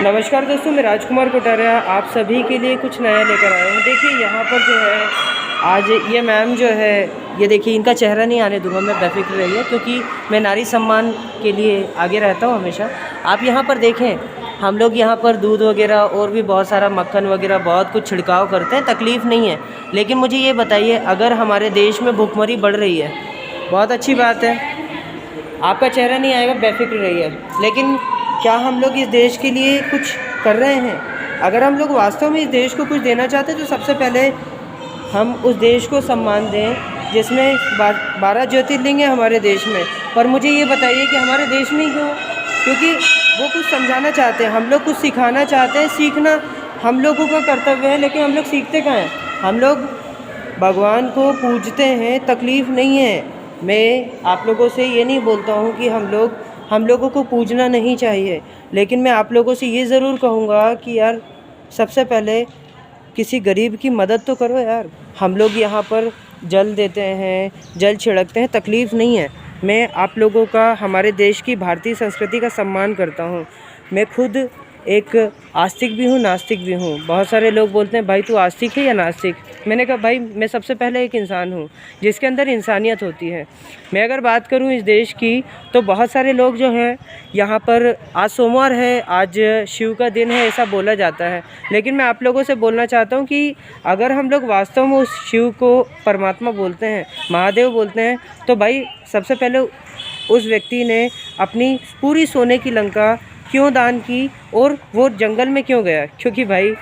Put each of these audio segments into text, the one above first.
नमस्कार दोस्तों, मैं राजकुमार कोटारिया आप सभी के लिए कुछ नया लेकर आया हूँ। देखिए यहाँ पर जो है आज ये मैम जो है, ये देखिए इनका चेहरा नहीं आने दूंगा मैं, बेफिक्र रहिए, क्योंकि मैं नारी सम्मान के लिए आगे रहता हूँ हमेशा। आप यहाँ पर देखें, हम लोग यहाँ पर दूध वगैरह और भी बहुत सारा मक्खन वगैरह बहुत कुछ छिड़काव करते हैं, तकलीफ़ नहीं है। लेकिन मुझे ये बताइए, अगर हमारे देश में भुखमरी बढ़ रही है, बहुत अच्छी बात है, आपका चेहरा नहीं आएगा, बेफिक्र रहिए, लेकिन क्या हम लोग इस देश के लिए कुछ कर रहे हैं? अगर हम लोग वास्तव में इस देश को कुछ देना चाहते हैं तो सबसे पहले हम उस देश को सम्मान दें जिसमें 12 ज्योतिर्लिंग है हमारे देश में। पर मुझे ये बताइए कि हमारे देश में क्यों? क्योंकि वो कुछ समझाना चाहते हैं, हम लोग कुछ सिखाना चाहते हैं। सीखना हम लोगों का कर्तव्य है, लेकिन हम लोग सीखते कहाँ हैं? हम लोग भगवान को पूजते हैं, तकलीफ़ नहीं है। मैं आप लोगों से ये नहीं बोलता हूँ कि हम लोगों को पूजना नहीं चाहिए, लेकिन मैं आप लोगों से ये ज़रूर कहूँगा कि यार सबसे पहले किसी गरीब की मदद तो करो यार। हम लोग यहाँ पर जल देते हैं, जल छिड़कते हैं, तकलीफ़ नहीं है। मैं आप लोगों का, हमारे देश की भारतीय संस्कृति का सम्मान करता हूँ। मैं खुद एक आस्तिक भी हूँ, नास्तिक भी हूँ। बहुत सारे लोग बोलते हैं भाई तू आस्तिक है या नास्तिक? मैंने कहा भाई मैं सबसे पहले एक इंसान हूँ जिसके अंदर इंसानियत होती है। मैं अगर बात करूँ इस देश की तो बहुत सारे लोग जो हैं यहाँ पर, आज सोमवार है, आज शिव का दिन है, ऐसा बोला जाता है। लेकिन मैं आप लोगों से बोलना चाहता हूँ कि अगर हम लोग वास्तव में उस शिव को परमात्मा बोलते हैं, महादेव बोलते हैं, तो भाई सबसे पहले उस व्यक्ति ने अपनी पूरी सोने की लंका क्यों दान की और वो जंगल में क्यों गया? क्योंकि भाई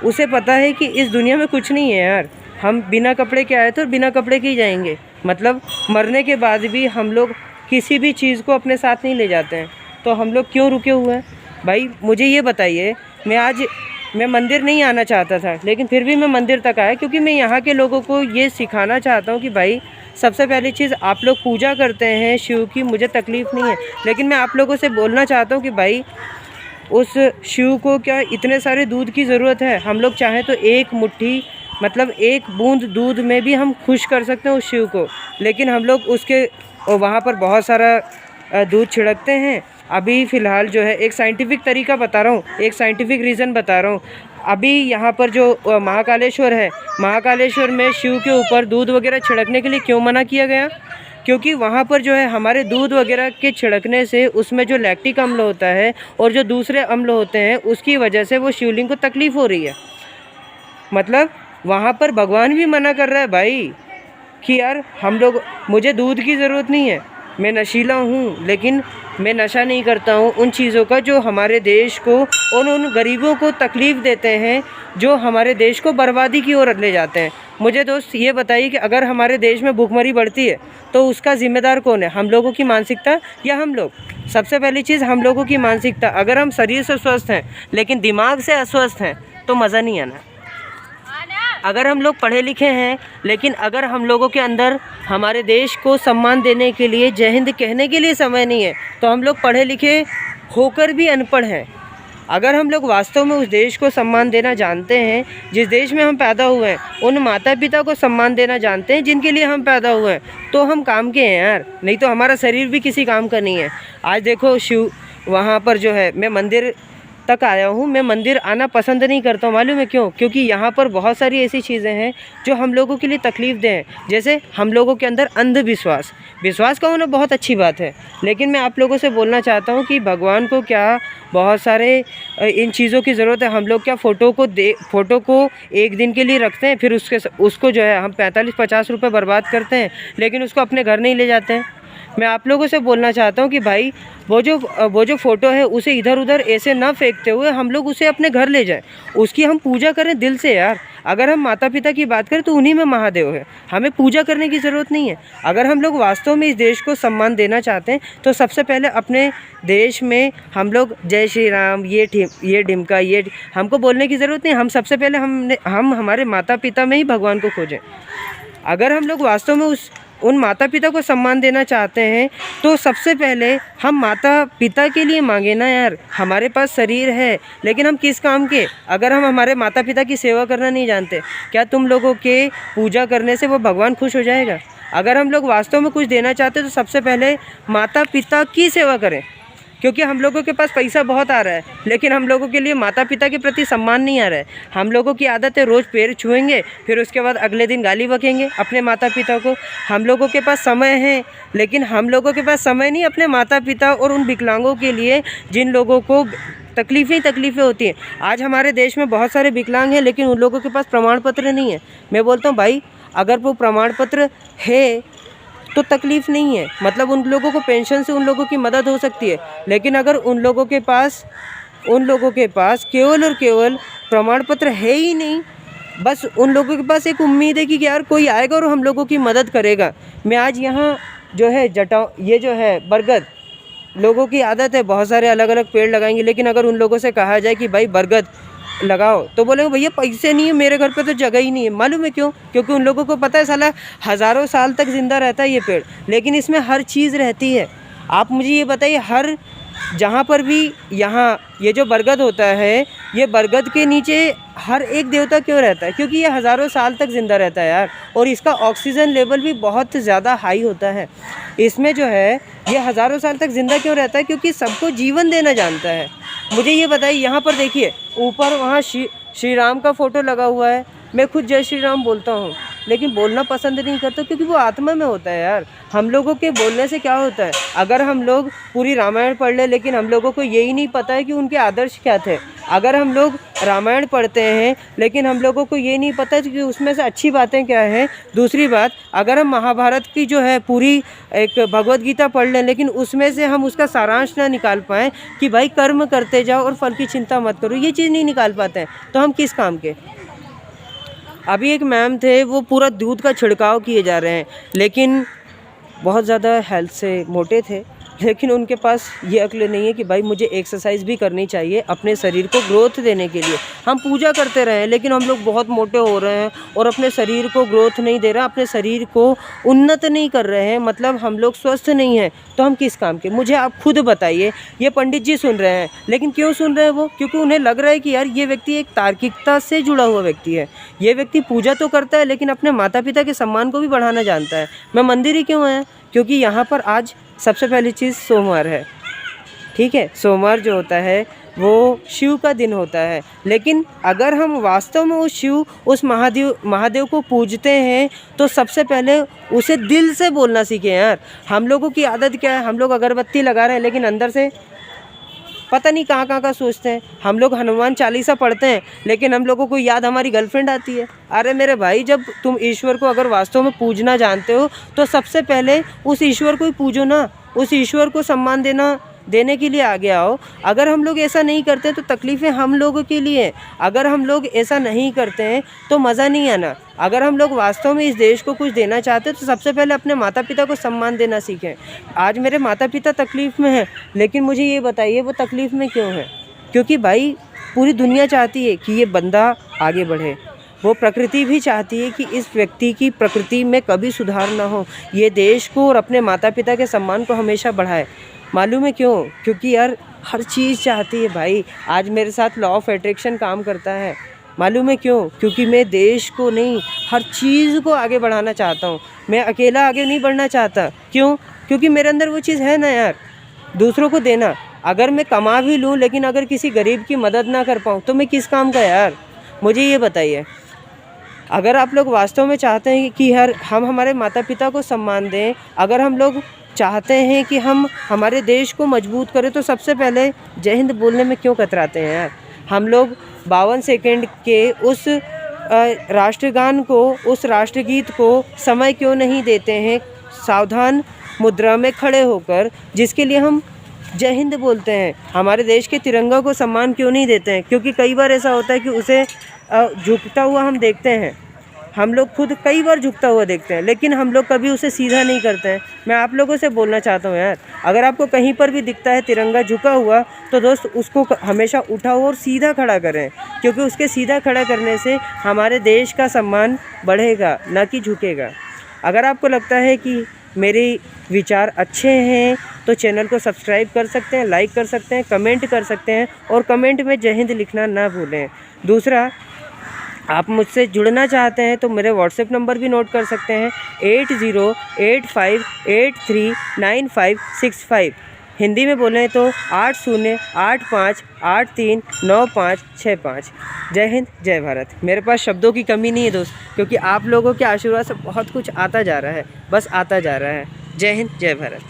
उसे पता है कि इस दुनिया में कुछ नहीं है यार। हम बिना कपड़े के आए थे और बिना कपड़े के ही जाएंगे। मतलब मरने के बाद भी हम लोग किसी भी चीज़ को अपने साथ नहीं ले जाते हैं, तो हम लोग क्यों रुके हुए हैं? भाई मुझे ये बताइए, मैं मंदिर नहीं आना चाहता था, लेकिन फिर भी मैं मंदिर तक आया क्योंकि मैं यहाँ के लोगों को ये सिखाना चाहता हूँ कि भाई सबसे पहली चीज़ आप लोग पूजा करते हैं शिव की, मुझे तकलीफ़ नहीं है, लेकिन मैं आप लोगों से बोलना चाहता हूँ कि भाई उस शिव को क्या इतने सारे दूध की ज़रूरत है? हम लोग चाहें तो एक मुट्ठी, मतलब एक बूंद दूध में भी हम खुश कर सकते हैं उस शिव को, लेकिन हम लोग उसके वहाँ पर बहुत सारा दूध छिड़कते हैं। अभी फ़िलहाल जो है एक साइंटिफिक तरीका बता रहा हूँ, एक साइंटिफिक रीज़न बता रहा हूँ। अभी यहाँ पर जो महाकालेश्वर है, महाकालेश्वर में शिव के ऊपर दूध वगैरह छिड़कने के लिए क्यों मना किया गया? क्योंकि वहाँ पर जो है हमारे दूध वगैरह के छिड़कने से उसमें जो लैक्टिक अम्ल होता है और जो दूसरे अम्ल होते हैं, उसकी वजह से वो शिवलिंग को तकलीफ़ हो रही है। मतलब वहाँ पर भगवान भी मना कर रहा है भाई कि यार मुझे दूध की ज़रूरत नहीं है, मैं नशीला हूँ, लेकिन मैं नशा नहीं करता हूँ उन चीज़ों का जो हमारे देश को और उन गरीबों को तकलीफ़ देते हैं, जो हमारे देश को बर्बादी की ओर ले जाते हैं। मुझे दोस्त ये बताइए कि अगर हमारे देश में भुखमरी बढ़ती है तो उसका ज़िम्मेदार कौन है? हम लोगों की मानसिकता या हम लोग? सबसे पहली चीज़ हम लोगों की मानसिकता। अगर हम शरीर से स्वस्थ हैं लेकिन दिमाग से अस्वस्थ हैं तो मज़ा नहीं आना। अगर हम लोग पढ़े लिखे हैं लेकिन अगर हम लोगों के अंदर हमारे देश को सम्मान देने के लिए, जय हिंद कहने के लिए समय नहीं है, तो हम लोग पढ़े लिखे होकर भी अनपढ़ हैं। अगर हम लोग वास्तव में उस देश को सम्मान देना जानते हैं जिस देश में हम पैदा हुए हैं, उन माता पिता को सम्मान देना जानते हैं जिनके लिए हम पैदा हुए हैं, तो हम काम के हैं यार। नहीं तो हमारा शरीर भी किसी काम का नहीं है। आज देखो शिव, वहाँ पर जो है, मैं मंदिर तक आया हूँ, मैं मंदिर आना पसंद नहीं करता हूँ। मालूम है क्यों? क्योंकि यहाँ पर बहुत सारी ऐसी चीज़ें हैं जो हम लोगों के लिए तकलीफ़ दें। जैसे हम लोगों के अंदर अंधविश्वास, विश्वास का होना बहुत अच्छी बात है, लेकिन मैं आप लोगों से बोलना चाहता हूँ कि भगवान को क्या बहुत सारे इन चीज़ों की ज़रूरत है? हम लोग क्या फ़ोटो को एक दिन के लिए रखते हैं, फिर उसको जो है हम 45-50 रुपये बर्बाद करते हैं, लेकिन उसको अपने घर नहीं ले जाते हैं। मैं आप लोगों से बोलना चाहता हूँ कि भाई वो जो फ़ोटो है उसे इधर उधर ऐसे ना फेंकते हुए हम लोग उसे अपने घर ले जाएं, उसकी हम पूजा करें दिल से यार। अगर हम माता पिता की बात करें तो उन्हीं में महादेव है, हमें पूजा करने की ज़रूरत नहीं है। अगर हम लोग वास्तव में इस देश को सम्मान देना चाहते हैं तो सबसे पहले अपने देश में हम लोग जय श्री राम, ये ढिमका, ये हमको बोलने की ज़रूरत नहीं। हम सबसे पहले हम हमारे माता पिता में ही भगवान को खोजें। अगर हम लोग वास्तव में उन माता पिता को सम्मान देना चाहते हैं तो सबसे पहले हम माता पिता के लिए मांगे ना यार। हमारे पास शरीर है लेकिन हम किस काम के? अगर हम हमारे माता पिता की सेवा करना नहीं जानते, क्या तुम लोगों के पूजा करने से वो भगवान खुश हो जाएगा? अगर हम लोग वास्तव में कुछ देना चाहते हैं तो सबसे पहले माता पिता की सेवा करें। क्योंकि हम लोगों के पास पैसा बहुत आ रहा है, लेकिन हम लोगों के लिए माता पिता के प्रति सम्मान नहीं आ रहा है। हम लोगों की आदत है रोज़ पैर छुएंगे, फिर उसके बाद अगले दिन गाली बकेंगे अपने माता पिता को। हम लोगों के पास समय है, लेकिन हम लोगों के पास समय नहीं अपने माता पिता और उन विकलांगों के लिए जिन लोगों को तकलीफ़ें होती हैं। आज हमारे देश में बहुत सारे विकलांग हैं, लेकिन उन लोगों के पास प्रमाण पत्र नहीं है। मैं बोलता हूँ भाई, अगर वो प्रमाण पत्र है तो तकलीफ़ नहीं है, मतलब उन लोगों को पेंशन से उन लोगों की मदद हो सकती है। लेकिन अगर उन लोगों के पास केवल और केवल प्रमाण पत्र है ही नहीं, बस उन लोगों के पास एक उम्मीद है कि यार कोई आएगा और हम लोगों की मदद करेगा। मैं आज यहाँ जो है ये जो है बरगद, लोगों की आदत है बहुत सारे अलग अलग पेड़ लगाएंगे, लेकिन अगर उन लोगों से कहा जाए कि भाई बरगद लगाओ तो बोलेंगे भैया पैसे नहीं है, मेरे घर पे तो जगह ही नहीं है। मालूम है क्यों? क्योंकि उन लोगों को पता है साला हज़ारों साल तक ज़िंदा रहता है ये पेड़, लेकिन इसमें हर चीज़ रहती है। आप मुझे ये बताइए, हर जहाँ पर भी यहाँ ये जो बरगद होता है, ये बरगद के नीचे हर एक देवता क्यों रहता है? क्योंकि ये हज़ारों साल तक ज़िंदा रहता है यार, और इसका ऑक्सीजन लेवल भी बहुत ज़्यादा हाई होता है। इसमें जो है ये हज़ारों साल तक ज़िंदा क्यों रहता है? क्योंकि सबको जीवन देना जानता है। मुझे ये बताइए, यहाँ पर देखिए ऊपर वहाँ श्री राम का फ़ोटो लगा हुआ है। मैं खुद जय श्री राम बोलता हूँ, लेकिन बोलना पसंद नहीं करता, क्योंकि वो आत्मा में होता है यार। हम लोगों के बोलने से क्या होता है? अगर हम लोग पूरी रामायण पढ़ लें, लेकिन हम लोगों को यही नहीं पता है कि उनके आदर्श क्या थे। अगर हम लोग रामायण पढ़ते हैं, लेकिन हम लोगों को ये नहीं पता कि उसमें से अच्छी बातें क्या हैं। दूसरी बात, अगर हम महाभारत की जो है पूरी एक भगवद गीता पढ़ लें, लेकिन उसमें से हम उसका सारांश ना निकाल पाएँ कि भाई कर्म करते जाओ और फल की चिंता मत करो, ये चीज़ नहीं निकाल पाते हैं, तो हम किस काम के? अभी एक मैम थे, वो पूरा दूध का छिड़काव किए जा रहे हैं, लेकिन बहुत ज़्यादा हेल्थ से मोटे थे, लेकिन उनके पास ये अक्ल नहीं है कि भाई मुझे एक्सरसाइज भी करनी चाहिए अपने शरीर को ग्रोथ देने के लिए। हम पूजा करते रहे, लेकिन हम लोग बहुत मोटे हो रहे हैं और अपने शरीर को ग्रोथ नहीं दे रहे, अपने शरीर को उन्नत नहीं कर रहे हैं, मतलब हम लोग स्वस्थ नहीं हैं, तो हम किस काम के? मुझे आप खुद बताइए। ये पंडित जी सुन रहे हैं, लेकिन क्यों सुन रहे हैं वो? क्योंकि उन्हें लग रहा है कि यार ये व्यक्ति एक तार्किकता से जुड़ा हुआ व्यक्ति है। ये व्यक्ति पूजा तो करता है, लेकिन अपने माता पिता के सम्मान को भी बढ़ाना जानता है। मैं मंदिर ही क्यों आया? क्योंकि यहाँ पर आज सबसे पहली चीज़ सोमवार है, ठीक है। सोमवार जो होता है वो शिव का दिन होता है, लेकिन अगर हम वास्तव में उस महादेव को पूजते हैं, तो सबसे पहले उसे दिल से बोलना सीखें यार। हम लोगों की आदत क्या है? हम लोग अगरबत्ती लगा रहे हैं, लेकिन अंदर से पता नहीं कहाँ का सोचते हैं। हम लोग हनुमान चालीसा पढ़ते हैं, लेकिन हम लोगों को याद हमारी गर्लफ्रेंड आती है। अरे मेरे भाई, जब तुम ईश्वर को अगर वास्तव में पूजना जानते हो, तो सबसे पहले उस ईश्वर को ही पूजो ना, उस ईश्वर को सम्मान देने के लिए आगे आओ। अगर हम लोग ऐसा नहीं करते तो तकलीफ़ें हम लोगों के लिए, अगर हम लोग ऐसा नहीं करते हैं तो मज़ा नहीं आना। अगर हम लोग वास्तव में इस देश को कुछ देना चाहते हैं, तो सबसे पहले अपने माता पिता को सम्मान देना सीखें। आज मेरे माता पिता तकलीफ़ में हैं, लेकिन मुझे ये बताइए वो तकलीफ़ में क्यों है? क्योंकि भाई पूरी दुनिया चाहती है कि ये बंदा आगे बढ़े, वो प्रकृति भी चाहती है कि इस व्यक्ति की प्रकृति में कभी सुधार ना हो, ये देश को और अपने माता पिता के सम्मान को हमेशा बढ़ाए। मालूम है क्यों? क्योंकि यार हर चीज़ चाहती है भाई। आज मेरे साथ लॉ ऑफ अट्रैक्शन काम करता है। मालूम है क्यों? क्योंकि मैं देश को नहीं, हर चीज़ को आगे बढ़ाना चाहता हूँ। मैं अकेला आगे नहीं बढ़ना चाहता। क्यों? क्योंकि मेरे अंदर वो चीज़ है ना यार, दूसरों को देना। अगर मैं कमा भी लूँ, लेकिन अगर किसी गरीब की मदद ना कर पाऊँ, तो मैं किस काम का यार? मुझे ये बताइए। अगर आप लोग वास्तव में चाहते हैं कि हम हमारे माता पिता को सम्मान दें, अगर हम लोग चाहते हैं कि हम हमारे देश को मजबूत करें, तो सबसे पहले जय हिंद बोलने में क्यों कतराते हैं यार? हम लोग 52 सेकंड के उस राष्ट्रगान को, उस राष्ट्रगीत को समय क्यों नहीं देते हैं सावधान मुद्रा में खड़े होकर, जिसके लिए हम जय हिंद बोलते हैं? हमारे देश के तिरंगा को सम्मान क्यों नहीं देते हैं? क्योंकि कई बार ऐसा होता है कि उसे झुकता हुआ हम देखते हैं, हम लोग खुद कई बार झुकता हुआ देखते हैं, लेकिन हम लोग कभी उसे सीधा नहीं करते हैं। मैं आप लोगों से बोलना चाहता हूँ यार, अगर आपको कहीं पर भी दिखता है तिरंगा झुका हुआ, तो दोस्त उसको हमेशा उठाओ और सीधा खड़ा करें, क्योंकि उसके सीधा खड़ा करने से हमारे देश का सम्मान बढ़ेगा, ना कि झुकेगा। अगर आपको लगता है कि मेरे विचार अच्छे हैं, तो चैनल को सब्सक्राइब कर सकते हैं, लाइक कर सकते हैं, कमेंट कर सकते हैं, और कमेंट में जय हिंद लिखना ना भूलें। दूसरा, आप मुझसे जुड़ना चाहते हैं तो मेरे व्हाट्सएप नंबर भी नोट कर सकते हैं, 8085839565। हिंदी में बोलें तो 8085839565। जय हिंद जय भारत। मेरे पास शब्दों की कमी नहीं है दोस्त, क्योंकि आप लोगों के आशीर्वाद से बहुत कुछ आता जा रहा है, बस आता जा रहा है। जय हिंद जय भारत।